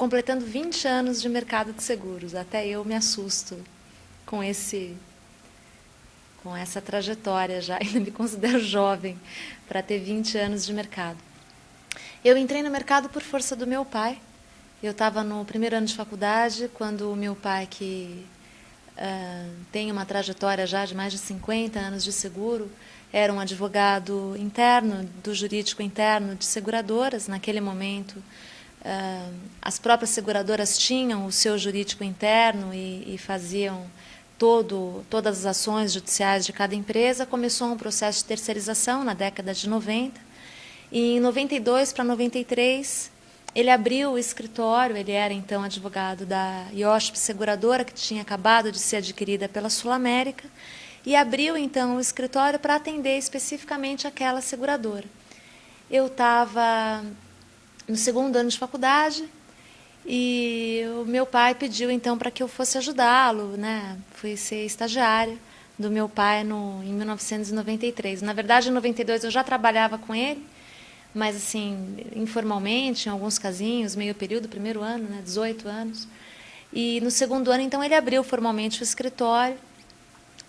completando 20 anos de mercado de seguros. Até eu me assusto com essa trajetória já. Ainda me considero jovem para ter 20 anos de mercado. Eu entrei no mercado por força do meu pai. Eu estava no primeiro ano de faculdade, quando o meu pai, que tem uma trajetória já de mais de 50 anos de seguro, era um advogado interno, do jurídico interno de seguradoras. Naquele momento, as próprias seguradoras tinham o seu jurídico interno e faziam todas as ações judiciais de cada empresa. Começou um processo de terceirização na década de 90. E em 92 para 93, ele abriu o escritório. Ele era então advogado da IOSP Seguradora, que tinha acabado de ser adquirida pela Sul América, e abriu então o escritório para atender especificamente aquela seguradora. Eu estava no segundo ano de faculdade e o meu pai pediu então para que eu fosse ajudá-lo, né? Fui ser estagiária do meu pai em 1993. Na verdade, em 92 eu já trabalhava com ele, mas assim, informalmente, em alguns casinhos, meio período, primeiro ano, né, 18 anos. E no segundo ano, então, ele abriu formalmente o escritório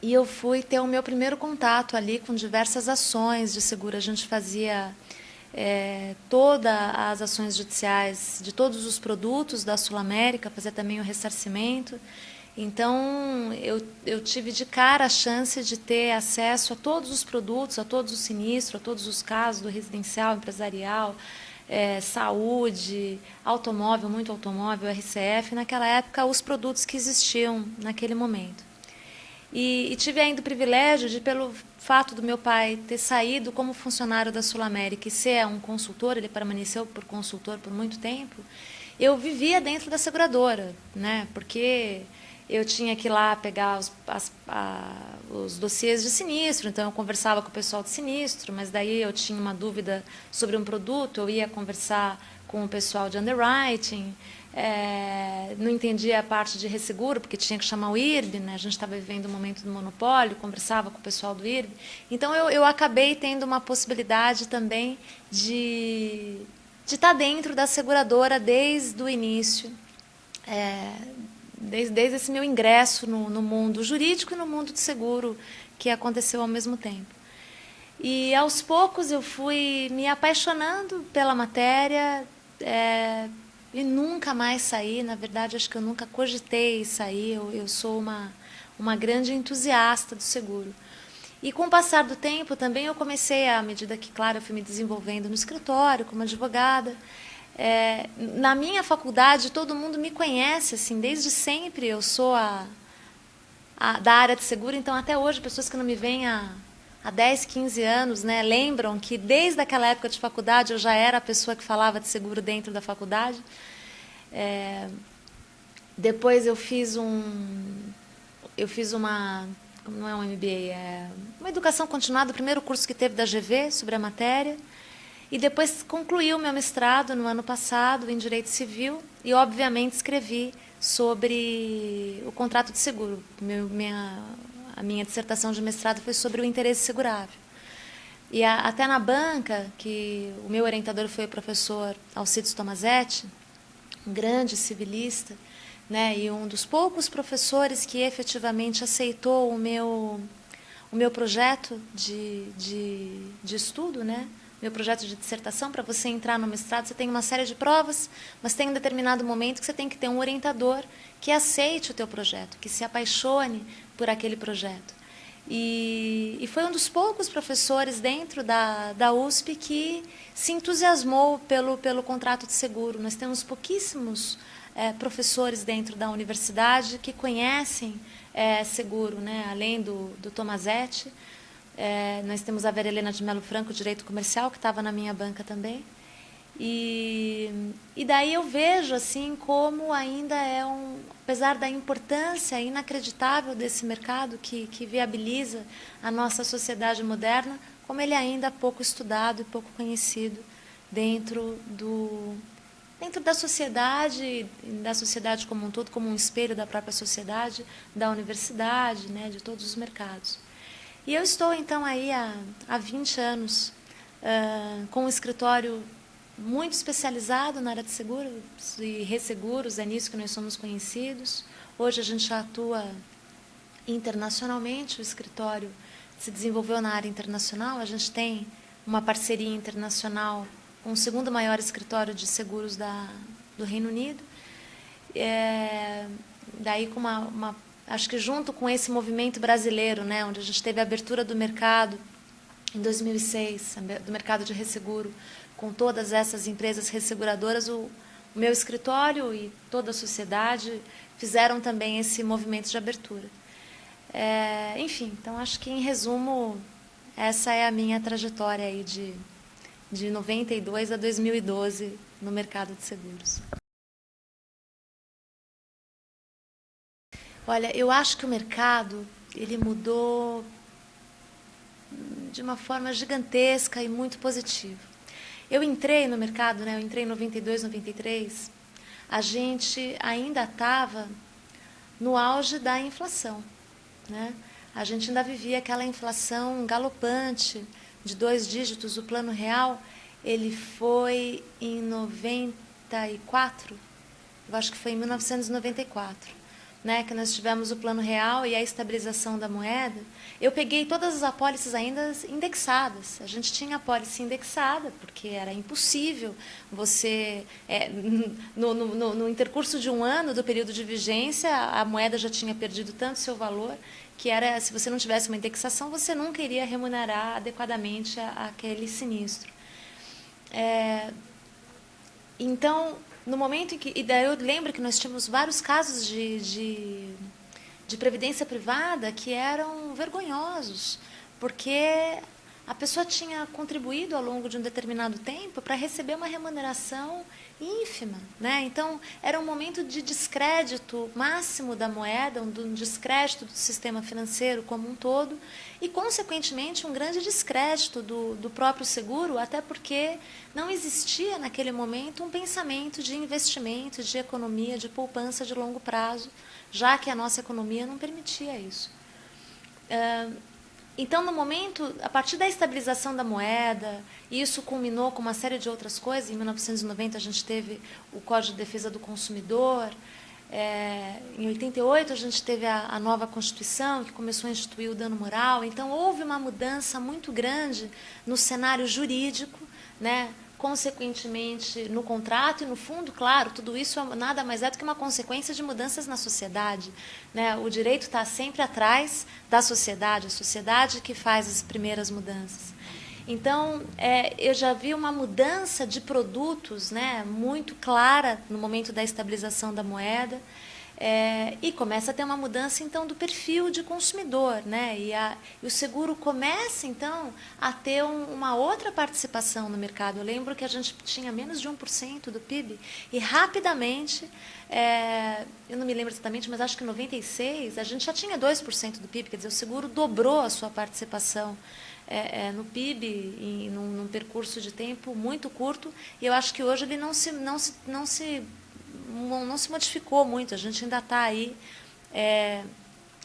e eu fui ter o meu primeiro contato ali com diversas ações de seguro. A gente fazia todas as ações judiciais de todos os produtos da Sul América, fazia também o ressarcimento. Então, eu tive de cara a chance de ter acesso a todos os produtos, a todos os sinistros, a todos os casos do residencial, empresarial, saúde, automóvel, muito automóvel, RCF, naquela época, os produtos que existiam naquele momento. E tive ainda o privilégio de, pelo fato do meu pai ter saído como funcionário da Sul América e ser um consultor, ele permaneceu por consultor por muito tempo, eu vivia dentro da seguradora, né? Porque eu tinha que ir lá pegar os dossiês de sinistro, então eu conversava com o pessoal de sinistro, mas daí eu tinha uma dúvida sobre um produto, eu ia conversar com o pessoal de underwriting, não entendia a parte de resseguro, porque tinha que chamar o IRB, né? A gente estava vivendo um momento do monopólio, conversava com o pessoal do IRB. Então eu acabei tendo uma possibilidade também de estar dentro da seguradora desde o início, desde esse meu ingresso no mundo jurídico e no mundo de seguro, que aconteceu ao mesmo tempo. E aos poucos eu fui me apaixonando pela matéria e nunca mais saí. Na verdade, acho que eu nunca cogitei sair. Eu sou uma grande entusiasta do seguro. E com o passar do tempo também eu comecei, à medida que, claro, eu fui me desenvolvendo no escritório como advogada. Na minha faculdade todo mundo me conhece, assim, desde sempre eu sou da área de seguro, então até hoje pessoas que não me veem há 10, 15 anos, né, lembram que desde aquela época de faculdade eu já era a pessoa que falava de seguro dentro da faculdade. Depois eu fiz uma, não é um MBA, uma educação continuada, o primeiro curso que teve da GV sobre a matéria. E depois concluí o meu mestrado no ano passado em Direito Civil e, obviamente, escrevi sobre o contrato de seguro. A minha dissertação de mestrado foi sobre o interesse segurável. E até na banca, que o meu orientador foi o professor Alcides Tomazetti, um grande civilista, né, e um dos poucos professores que efetivamente aceitou o meu projeto de estudo, né? Meu projeto de dissertação. Para você entrar no mestrado, você tem uma série de provas, mas tem um determinado momento que você tem que ter um orientador que aceite o teu projeto, que se apaixone por aquele projeto. E foi um dos poucos professores dentro da USP que se entusiasmou pelo contrato de seguro. Nós temos pouquíssimos professores dentro da universidade que conhecem seguro, né? Além do Tomazetti. Nós temos a Vera Helena de Melo Franco, Direito Comercial, que estava na minha banca também. E daí eu vejo assim como ainda apesar da importância inacreditável desse mercado que viabiliza a nossa sociedade moderna, como ele ainda é pouco estudado e pouco conhecido dentro da sociedade como um todo, como um espelho da própria sociedade, da universidade, né, de todos os mercados. E eu estou, então, aí há 20 anos com um escritório muito especializado na área de seguros e resseguros, é nisso que nós somos conhecidos. Hoje a gente já atua internacionalmente, o escritório se desenvolveu na área internacional, a gente tem uma parceria internacional com o segundo maior escritório de seguros do Reino Unido. Daí acho que junto com esse movimento brasileiro, né, onde a gente teve a abertura do mercado em 2006, do mercado de resseguro, com todas essas empresas resseguradoras, o meu escritório e toda a sociedade fizeram também esse movimento de abertura. Enfim, então acho que, em resumo, essa é a minha trajetória aí de 92 a 2012 no mercado de seguros. Olha, eu acho que o mercado ele mudou de uma forma gigantesca e muito positiva. Eu entrei no mercado, né? Eu entrei em 92, 93. A gente ainda estava no auge da inflação, né? A gente ainda vivia aquela inflação galopante de 2 dígitos. O Plano Real, ele foi em 94, eu acho que foi em 1994. Né, que nós tivemos o Plano Real e a estabilização da moeda. Eu peguei todas as apólices ainda indexadas. A gente tinha apólice indexada, porque era impossível você... no intercurso de um ano do período de vigência, a moeda já tinha perdido tanto seu valor, que era, se você não tivesse uma indexação, você nunca iria remunerar adequadamente aquele sinistro. Então, no momento em que... E daí eu lembro que nós tínhamos vários casos de previdência privada que eram vergonhosos, porque a pessoa tinha contribuído ao longo de um determinado tempo para receber uma remuneração ínfima, né? Então, era um momento de descrédito máximo da moeda, um descrédito do sistema financeiro como um todo e, consequentemente, um grande descrédito do próprio seguro, até porque não existia naquele momento um pensamento de investimento, de economia, de poupança de longo prazo, já que a nossa economia não permitia isso. Então, no momento, a partir da estabilização da moeda, isso culminou com uma série de outras coisas. Em 1990, a gente teve o Código de Defesa do Consumidor. Em 88, a gente teve a nova Constituição, que começou a instituir o dano moral. Então, houve uma mudança muito grande no cenário jurídico, né? Consequentemente, no contrato e no fundo, claro, tudo isso nada mais é do que uma consequência de mudanças na sociedade, né? O direito está sempre atrás da sociedade, a sociedade que faz as primeiras mudanças. Então, eu já vi uma mudança de produtos, né, muito clara no momento da estabilização da moeda, e começa a ter uma mudança, então, do perfil de consumidor, né? E o seguro começa, então, a ter uma outra participação no mercado. Eu lembro que a gente tinha menos de 1% do PIB e, rapidamente, eu não me lembro exatamente, mas acho que em 96, a gente já tinha 2% do PIB, quer dizer, o seguro dobrou a sua participação no PIB num percurso de tempo muito curto, e eu acho que hoje ele não se modificou muito. A gente ainda está aí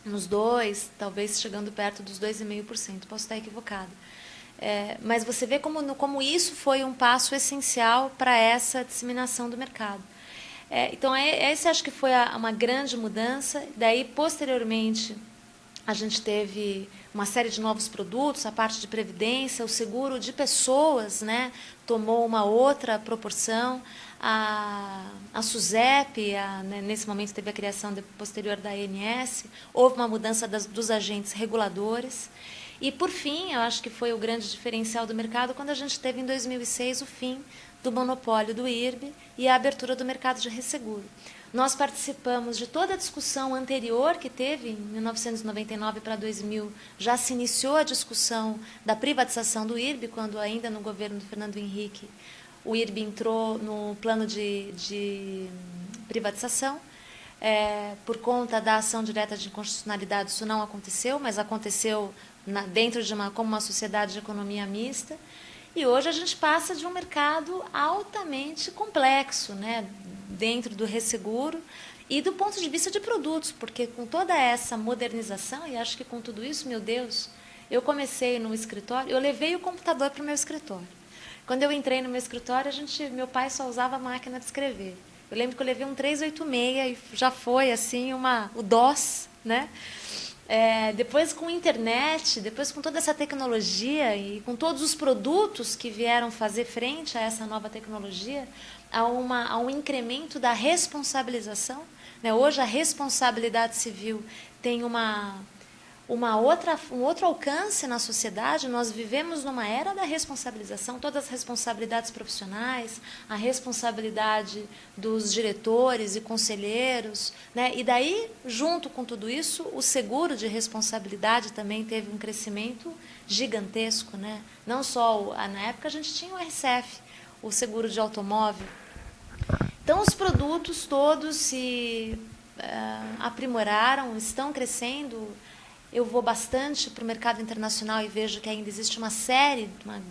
nos 2%, talvez chegando perto dos 2,5%. Posso estar equivocada. Mas você vê como isso foi um passo essencial para essa disseminação do mercado. Então, esse acho que foi uma grande mudança. Daí, posteriormente, a gente teve uma série de novos produtos, a parte de previdência, o seguro de pessoas, né, tomou uma outra proporção. A SUSEP, nesse momento teve a criação posterior da ANS, houve uma mudança dos agentes reguladores. E, por fim, eu acho que foi o grande diferencial do mercado quando a gente teve, em 2006, o fim do monopólio do IRB e a abertura do mercado de resseguro. Nós participamos de toda a discussão anterior que teve, em 1999 para 2000, já se iniciou a discussão da privatização do IRB, quando ainda no governo do Fernando Henrique o IRB entrou no plano de privatização. Por conta da ação direta de inconstitucionalidade, isso não aconteceu, mas aconteceu dentro como uma sociedade de economia mista. E hoje a gente passa de um mercado altamente complexo, né, dentro do resseguro e do ponto de vista de produtos, porque com toda essa modernização, e acho que com tudo isso, meu Deus, eu comecei no escritório, eu levei o computador para o meu escritório. Quando eu entrei no meu escritório, meu pai só usava máquina de escrever. Eu lembro que eu levei um 386 e já foi assim o DOS, né? Depois com internet, depois com toda essa tecnologia e com todos os produtos que vieram fazer frente a essa nova tecnologia, há um incremento da responsabilização, né? Hoje a responsabilidade civil tem um outro alcance na sociedade. Nós vivemos numa era da responsabilização, todas as responsabilidades profissionais, a responsabilidade dos diretores e conselheiros, né? E daí, junto com tudo isso, o seguro de responsabilidade também teve um crescimento gigantesco, né? Não só, na época a gente tinha o RCF, o seguro de automóvel. Então, os produtos todos se aprimoraram, estão crescendo. Eu vou bastante para o mercado internacional e vejo que ainda existe uma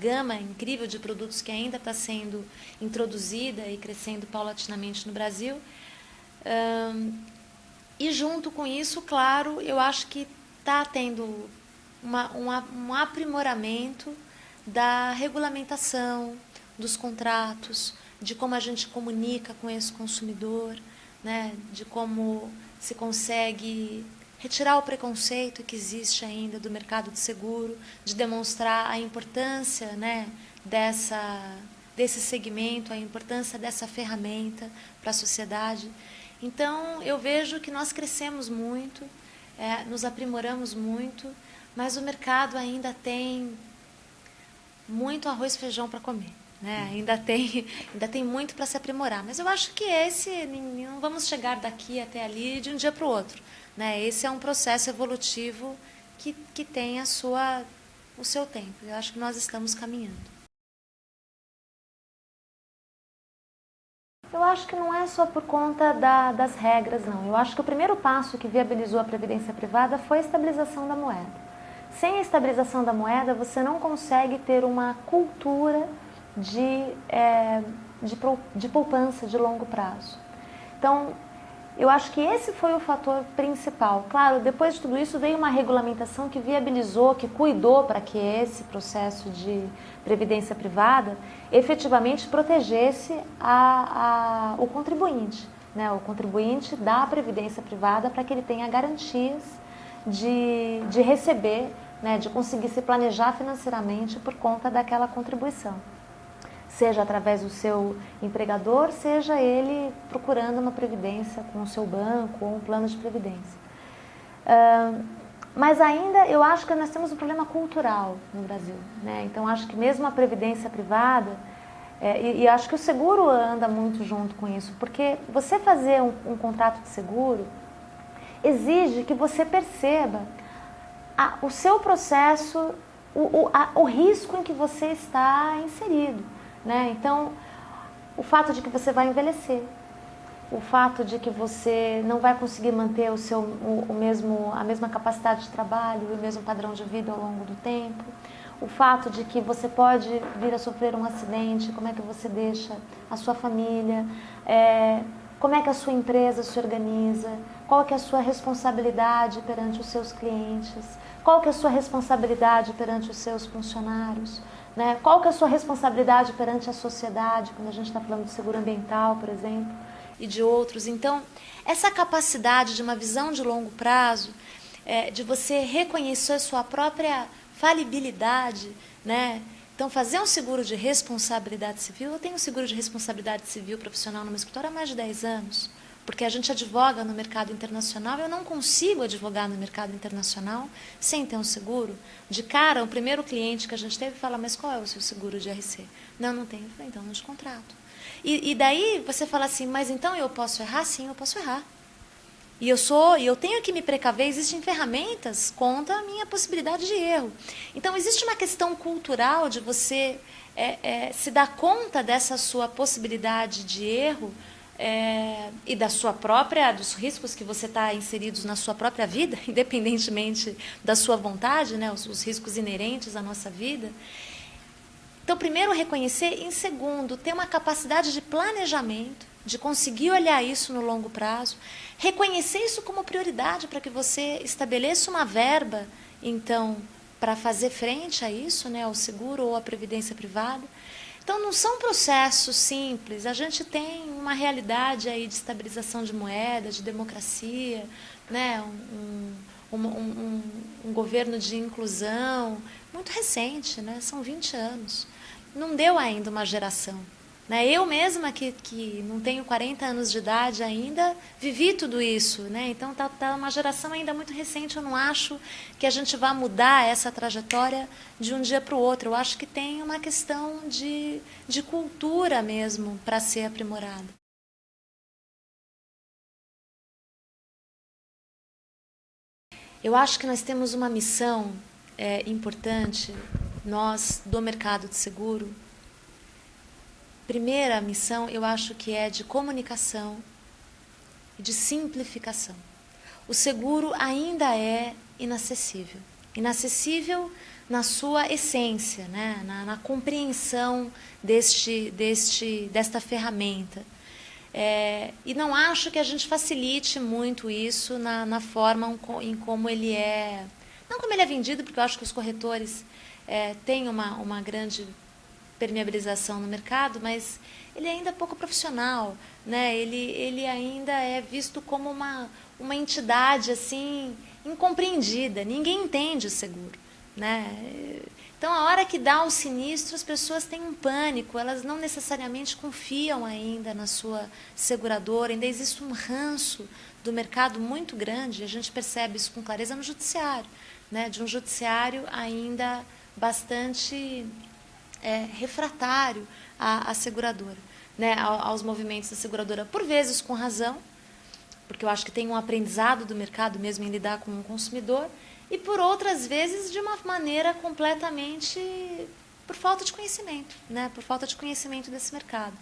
gama incrível de produtos que ainda está sendo introduzida e crescendo paulatinamente no Brasil. E junto com isso, claro, eu acho que está tendo um aprimoramento da regulamentação, dos contratos, de como a gente comunica com esse consumidor, né? De como se consegue retirar o preconceito que existe ainda do mercado de seguro, de demonstrar a importância, né, desse segmento, a importância dessa ferramenta para a sociedade. Então, eu vejo que nós crescemos muito, nos aprimoramos muito, mas o mercado ainda tem muito arroz e feijão para comer. Né? Ainda tem muito para se aprimorar. Mas eu acho que não vamos chegar daqui até ali de um dia para o outro. Né? Esse é um processo evolutivo que tem o seu tempo. Eu acho que nós estamos caminhando. Eu acho que não é só por conta das regras, não. Eu acho que o primeiro passo que viabilizou a previdência privada foi a estabilização da moeda. Sem a estabilização da moeda, você não consegue ter uma cultura de poupança de longo prazo. Então, eu acho que esse foi o fator principal. Claro, depois de tudo isso veio uma regulamentação que viabilizou, que cuidou para que esse processo de previdência privada efetivamente protegesse o contribuinte, né? O contribuinte da previdência privada, para que ele tenha garantias de receber, né? De conseguir se planejar financeiramente por conta daquela contribuição. Seja através do seu empregador, seja ele procurando uma previdência com o seu banco ou um plano de previdência. Mas ainda eu acho que nós temos um problema cultural no Brasil. Né? Então, acho que mesmo a previdência privada, e acho que o seguro anda muito junto com isso, porque você fazer um contrato de seguro exige que você perceba o seu processo, o risco em que você está inserido. Né? Então, o fato de que você vai envelhecer, o fato de que você não vai conseguir manter a mesma capacidade de trabalho, o mesmo padrão de vida ao longo do tempo, o fato de que você pode vir a sofrer um acidente, como é que você deixa a sua família, como é que a sua empresa se organiza, qual que é a sua responsabilidade perante os seus clientes, qual que é a sua responsabilidade perante os seus funcionários. Né? Qual que é a sua responsabilidade perante a sociedade, quando a gente está falando de seguro ambiental, por exemplo, e de outros. Então, essa capacidade de uma visão de longo prazo, de você reconhecer a sua própria falibilidade, né? Então, fazer um seguro de responsabilidade civil, eu tenho um seguro de responsabilidade civil profissional no meu escritório há mais de 10 anos, porque a gente advoga no mercado internacional. Eu não consigo advogar no mercado internacional sem ter um seguro. De cara, o primeiro cliente que a gente teve fala, mas qual é o seu seguro de RC? Não tenho. Eu falei, então não te contrato. E daí você fala assim, mas então eu posso errar? Sim, eu posso errar. E eu tenho que me precaver, existem ferramentas contra a minha possibilidade de erro. Então, existe uma questão cultural de você se dar conta dessa sua possibilidade de erro, e dos riscos que você está inseridos na sua própria vida, independentemente da sua vontade, né, os riscos inerentes à nossa vida. Então, primeiro, reconhecer, em segundo, ter uma capacidade de planejamento, de conseguir olhar isso no longo prazo, reconhecer isso como prioridade para que você estabeleça uma verba, então, para fazer frente a isso, né, ao seguro ou à previdência privada. Então, não são processos simples. A gente tem uma realidade aí de estabilização de moeda, de democracia, né? Um governo de inclusão muito recente, né? São 20 anos. Não deu ainda uma geração. Né? Eu mesma, que não tenho 40 anos de idade ainda, vivi tudo isso. Né? Então, tá uma geração ainda muito recente. Eu não acho que a gente vá mudar essa trajetória de um dia para o outro. Eu acho que tem uma questão de cultura mesmo para ser aprimorada. Eu acho que nós temos uma missão importante, nós do mercado de seguro. Primeira missão, eu acho que é de comunicação e de simplificação. O seguro ainda é inacessível. Inacessível na sua essência, né? na compreensão desta ferramenta. E não acho que a gente facilite muito isso na forma em como ele é... Não como ele é vendido, porque eu acho que os corretores têm uma grande permeabilização no mercado, mas ele ainda é pouco profissional, né? Ele ainda é visto como uma entidade assim incompreendida. Ninguém entende o seguro, né? Então, a hora que dá um sinistro, as pessoas têm um pânico, elas não necessariamente confiam ainda na sua seguradora, ainda existe um ranço do mercado muito grande, a gente percebe isso com clareza no judiciário, né? De um judiciário ainda bastante refratário à seguradora, né, aos movimentos da seguradora, por vezes com razão, porque eu acho que tem um aprendizado do mercado mesmo em lidar com o consumidor, e por outras vezes de uma maneira completamente por falta de conhecimento, né, por falta de conhecimento desse mercado.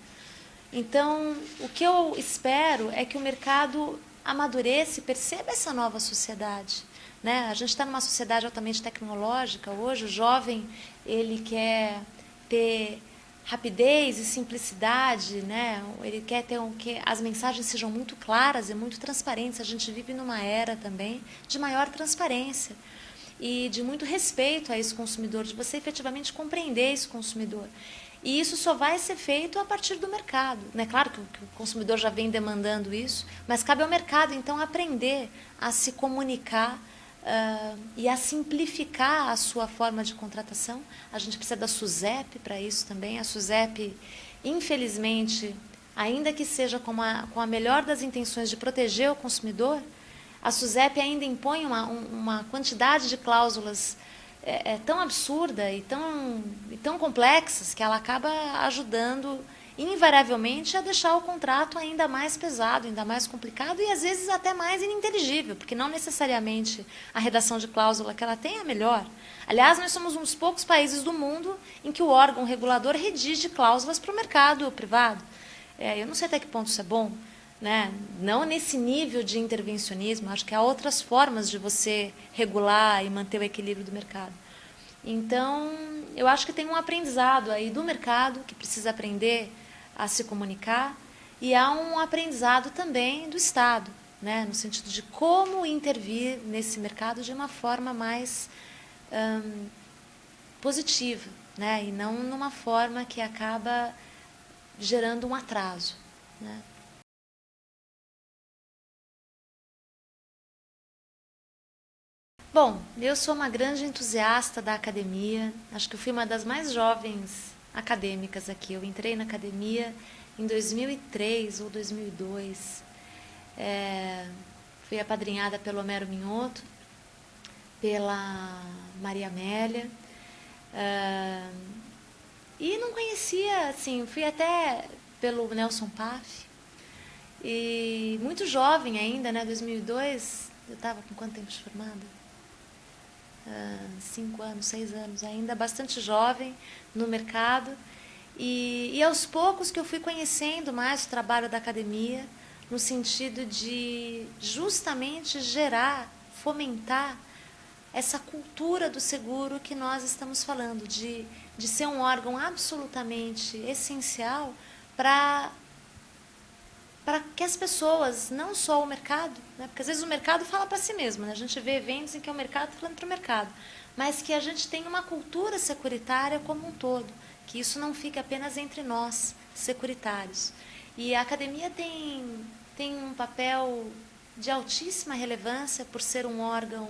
Então, o que eu espero é que o mercado amadureça e perceba essa nova sociedade. Né? A gente está numa sociedade altamente tecnológica hoje, o jovem ele quer ter rapidez e simplicidade, né? Ele quer ter que as mensagens sejam muito claras e muito transparentes. A gente vive numa era também de maior transparência e de muito respeito a esse consumidor, de você efetivamente compreender esse consumidor. E isso só vai ser feito a partir do mercado. Né? Claro que o consumidor já vem demandando isso, mas cabe ao mercado, então, aprender a se comunicar e a simplificar a sua forma de contratação. A gente precisa da SUSEP para isso também. A SUSEP, infelizmente, ainda que seja com a melhor das intenções de proteger o consumidor, a SUSEP ainda impõe uma quantidade de cláusulas tão absurda e tão complexas que ela acaba ajudando invariavelmente a deixar o contrato ainda mais pesado, ainda mais complicado e às vezes até mais ininteligível, porque não necessariamente a redação de cláusula que ela tem é a melhor. Aliás, nós somos um dos poucos países do mundo em que o órgão regulador redige cláusulas para o mercado privado. Eu não sei até que ponto isso é bom, né? Não nesse nível de intervencionismo, acho que há outras formas de você regular e manter o equilíbrio do mercado. Então, eu acho que tem um aprendizado aí do mercado que precisa aprender a se comunicar e há um aprendizado também do Estado, né, no sentido de como intervir nesse mercado de uma forma mais positiva, né, e não numa forma que acaba gerando um atraso, né. Bom, eu sou uma grande entusiasta da academia, acho que eu fui uma das mais jovens acadêmicas aqui. Eu entrei na academia em 2003 ou 2002. Fui apadrinhada pelo Homero Minhoto, pela Maria Amélia. E não conhecia, assim, fui até pelo Nelson Paf. E muito jovem ainda, né? 2002, eu estava com quanto tempo de formada? 5 anos, 6 anos, ainda bastante jovem no mercado. E aos poucos que eu fui conhecendo mais o trabalho da academia, no sentido de justamente gerar, fomentar essa cultura do seguro que nós estamos falando, de ser um órgão absolutamente essencial para que as pessoas, não só o mercado, né? Porque às vezes o mercado fala para si mesmo, né? A gente vê eventos em que o mercado está falando para o mercado, mas que a gente tem uma cultura securitária como um todo, que isso não fique apenas entre nós, securitários. E a academia tem um papel de altíssima relevância por ser um órgão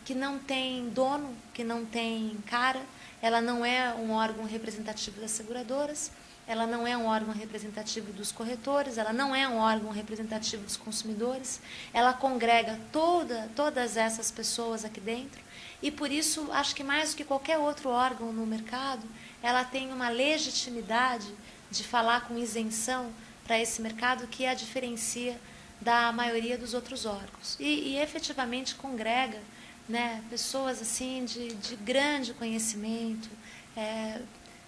que não tem dono, que não tem cara. Ela não é um órgão representativo das seguradoras, ela não é um órgão representativo dos corretores, ela não é um órgão representativo dos consumidores, ela congrega todas essas pessoas aqui dentro e, por isso, acho que mais do que qualquer outro órgão no mercado, ela tem uma legitimidade de falar com isenção para esse mercado que a diferencia da maioria dos outros órgãos. E efetivamente congrega, né, pessoas assim de grande conhecimento,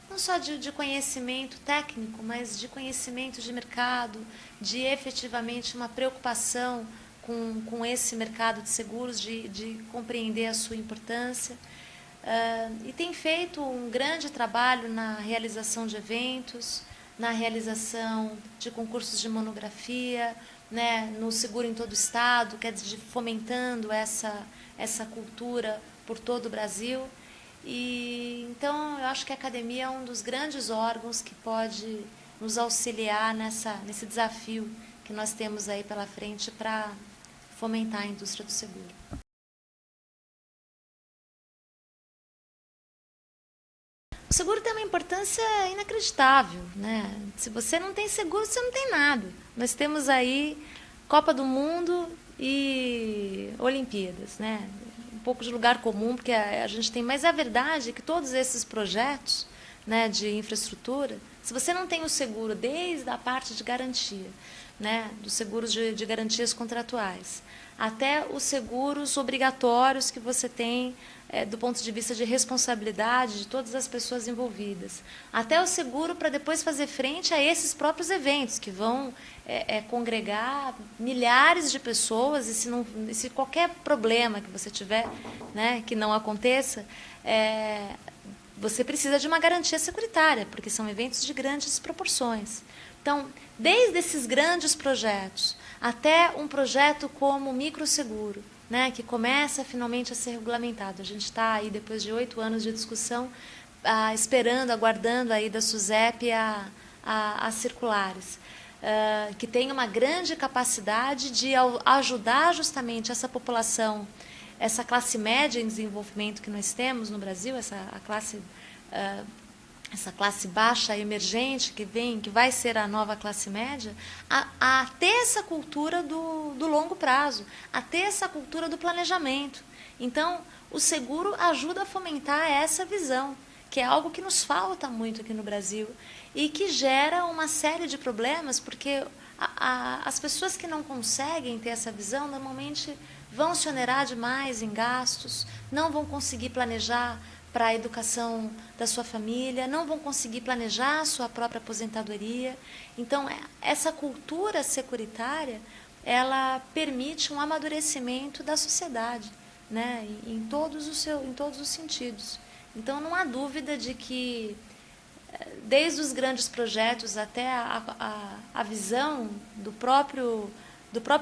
não só de conhecimento técnico, mas de conhecimento de mercado, de efetivamente uma preocupação com esse mercado de seguros, de compreender a sua importância. E tem feito um grande trabalho na realização de eventos, na realização de concursos de monografia, né, no seguro em todo o estado, quer dizer, fomentando essa cultura por todo o Brasil. E então eu acho que a academia é um dos grandes órgãos que pode nos auxiliar nesse desafio que nós temos aí pela frente para fomentar a indústria do seguro. O seguro tem uma importância inacreditável, né? Se você não tem seguro, você não tem nada. Nós temos aí Copa do Mundo e Olimpíadas, né? Um pouco de lugar comum, porque a gente tem, mas a verdade é que todos esses projetos, né, de infraestrutura, se você não tem o seguro desde a parte de garantia, né, dos seguros de garantias contratuais, até os seguros obrigatórios que você tem do ponto de vista de responsabilidade de todas as pessoas envolvidas, até o seguro para depois fazer frente a esses próprios eventos que vão congregar milhares de pessoas, e se qualquer problema que você tiver, né, que não aconteça, você precisa de uma garantia securitária, porque são eventos de grandes proporções. Então, desde esses grandes projetos até um projeto como o microseguro, né, que começa finalmente a ser regulamentado. A gente está aí, depois de 8 anos de discussão, esperando, aguardando aí da SUSEP as circulares, que tem uma grande capacidade de ajudar justamente essa população, essa classe média em desenvolvimento que nós temos no Brasil, essa classe baixa emergente que vai ser a nova classe média, a ter essa cultura do longo prazo, a ter essa cultura do planejamento. Então, o seguro ajuda a fomentar essa visão, que é algo que nos falta muito aqui no Brasil e que gera uma série de problemas, porque as pessoas que não conseguem ter essa visão, normalmente vão se onerar demais em gastos, não vão conseguir planejar para a educação da sua família, não vão conseguir planejar a sua própria aposentadoria. Então, essa cultura securitária, ela permite um amadurecimento da sociedade, né, em todos os sentidos. Então, não há dúvida de que, desde os grandes projetos até a visão do próprio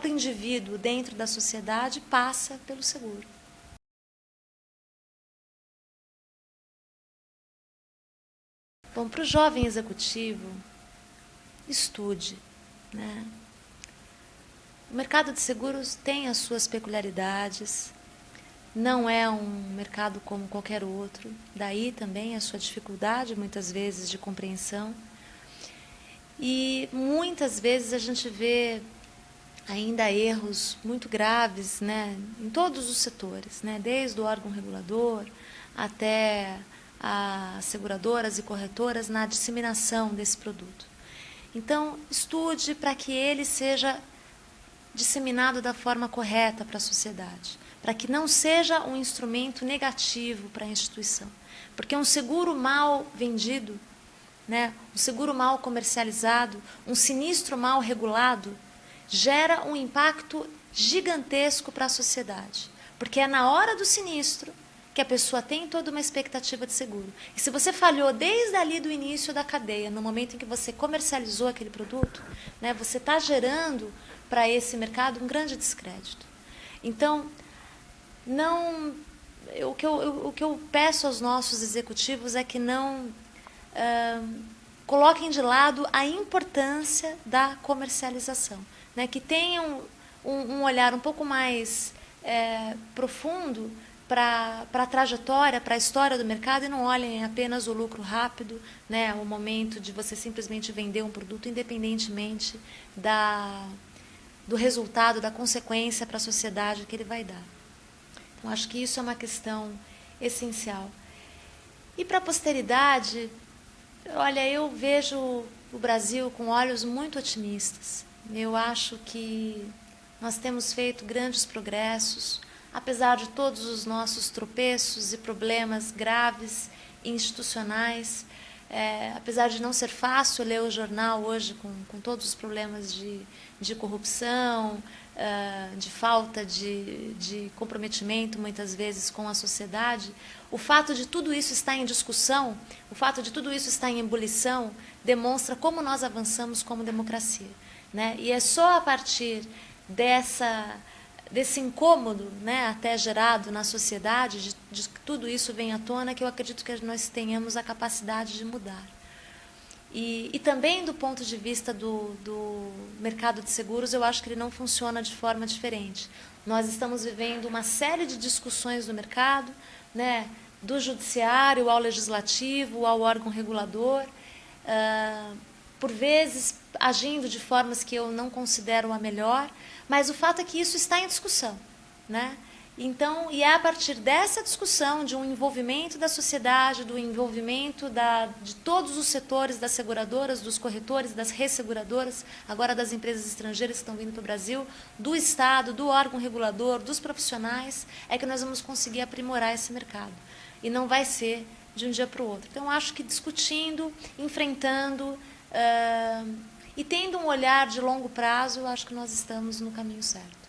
indivíduo dentro da sociedade, passa pelo seguro. Bom, para o jovem executivo, estude, né? O mercado de seguros tem as suas peculiaridades, não é um mercado como qualquer outro, daí também a sua dificuldade, muitas vezes, de compreensão. E muitas vezes a gente vê ainda erros muito graves, né, em todos os setores, né, desde o órgão regulador até as seguradoras e corretoras na disseminação desse produto. Então, estude para que ele seja disseminado da forma correta para a sociedade, para que não seja um instrumento negativo para a instituição. Porque um seguro mal vendido, né, um seguro mal comercializado, um sinistro mal regulado, gera um impacto gigantesco para a sociedade. Porque é na hora do sinistro que a pessoa tem toda uma expectativa de seguro. E se você falhou desde ali do início da cadeia, no momento em que você comercializou aquele produto, né, você está gerando para esse mercado um grande descrédito. Então, o que eu peço aos nossos executivos é que não coloquem de lado a importância da comercialização, né? Que tenham um olhar um pouco mais profundo para a trajetória, para a história do mercado e não olhem apenas o lucro rápido, né? O momento de você simplesmente vender um produto, independentemente do resultado, da consequência para a sociedade que ele vai dar. Então, acho que isso é uma questão essencial. E para a posteridade, olha, eu vejo o Brasil com olhos muito otimistas. Eu acho que nós temos feito grandes progressos, apesar de todos os nossos tropeços e problemas graves institucionais. Apesar de não ser fácil ler o jornal hoje com todos os problemas de corrupção, de falta de comprometimento, muitas vezes, com a sociedade, o fato de tudo isso estar em discussão, o fato de tudo isso estar em ebulição, demonstra como nós avançamos como democracia, né? E é só a partir desse incômodo, né, até gerado na sociedade, de que tudo isso vem à tona, que eu acredito que nós tenhamos a capacidade de mudar. E também do ponto de vista do mercado de seguros, eu acho que ele não funciona de forma diferente. Nós estamos vivendo uma série de discussões no mercado, né, do judiciário ao legislativo, ao órgão regulador, por vezes agindo de formas que eu não considero a melhor, mas o fato é que isso está em discussão, né? Então, e é a partir dessa discussão, de um envolvimento da sociedade, do envolvimento de todos os setores, das seguradoras, dos corretores, das resseguradoras, agora das empresas estrangeiras que estão vindo para o Brasil, do Estado, do órgão regulador, dos profissionais, é que nós vamos conseguir aprimorar esse mercado. E não vai ser de um dia para o outro. Então, acho que discutindo, enfrentando e tendo um olhar de longo prazo, eu acho que nós estamos no caminho certo.